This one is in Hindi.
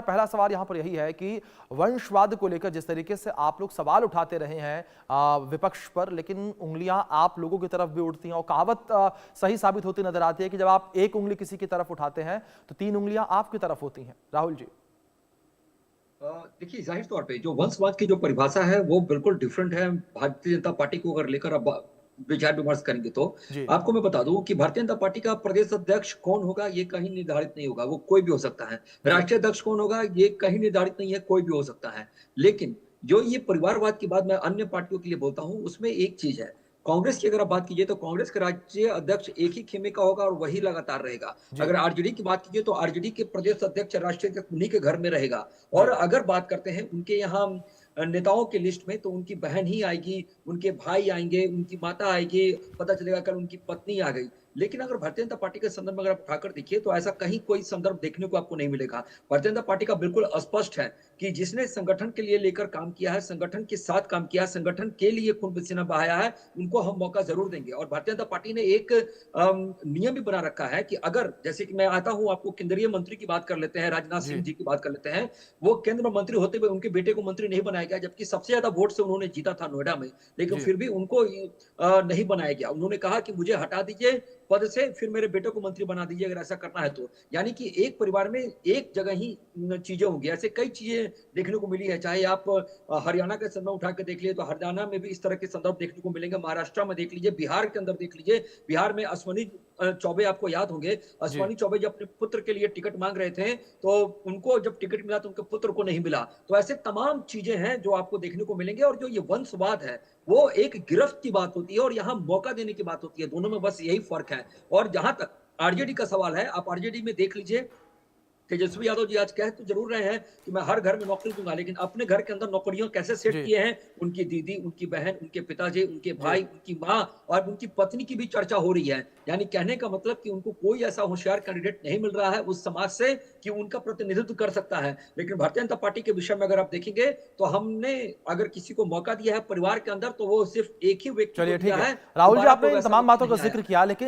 पहला सवाल यहां पर यही है कि वंशवाद को लेकर जिस तरीके से आप लोग सवाल उठाते रहे हैं विपक्ष पर, लेकिन उंगलियां आप लोगों की तरफ भी उठती हैं और कहावत सही साबित होती नजर आती है कि जब आप एक उंगली किसी की तरफ उठाते हैं तो तीन उंगलियां आपकी तरफ होती हैं। राहुल जी। देखिए, ज़ाहिर तौर पे जो वंशवाद की जो परिभाषा है वो बिल्कुल डिफरेंट है। भारतीय जनता पार्टी को अगर लेकर अब विचार-विमर्श करेंगे तो जी। आपको मैं बता दूँ कि भारतीय जनता पार्टी का प्रदेश अध्यक्ष कौन होगा ये कहीं निर्धारित नहीं होगा, वो कोई भी हो सकता है। जी। राष्ट्रीय अध्यक्ष कौन होगा ये कहीं निर्धारित नहीं है, कोई भी हो सकता है। लेकिन जो ये परिवारवाद की बात मैं अन्य पार्टियों के लिए बोलता हूँ, उसमें एक चीज़ है, कांग्रेस की अगर आप बात कीजिए तो कांग्रेस का राज्य अध्यक्ष एक ही खेमे का होगा और वही लगातार रहेगा। जी। अगर आरजेडी की बात कीजिए तो आरजेडी के प्रदेश अध्यक्ष, राष्ट्रीय अध्यक्ष उन्हीं के घर में रहेगा। और जी। अगर बात करते हैं उनके यहाँ नेताओं की लिस्ट में तो उनकी बहन ही आएगी, उनके भाई आएँगे, उनकी माता आएगी, पता चलेगा कल उनकी पत्नी आ गई। लेकिन अगर भारतीय जनता पार्टी के संदर्भ में अगर आप उठाकर देखिए तो ऐसा कहीं कोई संदर्भ देखने को आपको नहीं मिलेगा। भारतीय जनता पार्टी का बिल्कुल स्पष्ट है कि जिसने संगठन के लिए लेकर काम किया है, संगठन के साथ काम किया है, संगठन के लिए खून-पसीना बहाया है, उनको हम मौका ज़रूर देंगे। और भारतीय जनता पार्टी ने एक नियम भी बना रखा है कि अगर जैसे कि मैं आता हूँ आपको केंद्रीय मंत्री की बात कर लेते हैं, राजनाथ जी। सिंह जी की बात कर लेते हैं। वो केंद्र मंत्री होते हुए उनके बेटे को मंत्री नहीं बनाया गया, जबकि सबसे ज़्यादा वोट से उन्होंने जीता था नोएडा में, लेकिन जी। फिर भी उनको नहीं बनाया गया। उन्होंने कहा कि मुझे हटा दीजिए पद से, फिर मेरे बेटे को मंत्री बना दीजिए अगर ऐसा करना है तो। यानी कि एक परिवार में एक जगह ही चीज़ें होंगी। ऐसे कई चीज़ें देखने को मिली है, चाहे आप हरियाणा का संदर्भ उठा के देख लीजिए तो हरियाणा में भी इस तरह के संदर्भ देखने को मिलेंगे, महाराष्ट्र में देख लीजिए, बिहार के अंदर देख लीजिए। बिहार में अश्विनी चौबे आपको याद होंगे, जी। अश्विनी चौबे जब अपने पुत्र के लिए टिकट माँग रहे थे, तो उनको जब टिकट मिला तो उनके पुत्र को नहीं मिला। तो ऐसे तमाम चीज़ें हैं जो आपको देखने को मिलेंगे और जो ये वंशवाद है, वो एक गिरफ्त की बात होती है और यहाँ मौका देने की बात होती है, दोनों में बस यही फ़र्क है। और जहाँ तक आरजेडी का सवाल है, आप आरजेडी में देख लीजिए, तेजस्वी यादव जी आज कह तो ज़रूर रहे हैं कि मैं हर घर में नौकरी दूँगा, लेकिन अपने घर के अंदर नौकरियाँ कैसे सेट जी। किए हैं, उनकी दीदी, उनकी बहन, उनके पिताजी, उनके जी। भाई, उनकी माँ और उनकी पत्नी की भी चर्चा हो रही है। यानी कहने का मतलब कि उनको कोई ऐसा होशियार कैंडिडेट नहीं मिल रहा है उस समाज से कि उनका प्रतिनिधित्व कर सकता है। लेकिन भारतीय जनता पार्टी के विषय में अगर आप देखेंगे, तो हमने अगर किसी को मौका दिया है परिवार के अंदर, तो वो सिर्फ़ एक ही व्यक्ति को चलिए दिया ठीक है। है, राहुल जी, दोबारा कोई आपने इन वैसा तमाम व्यक्ति बातों का नहीं आया। जिक्र किया, लेकिन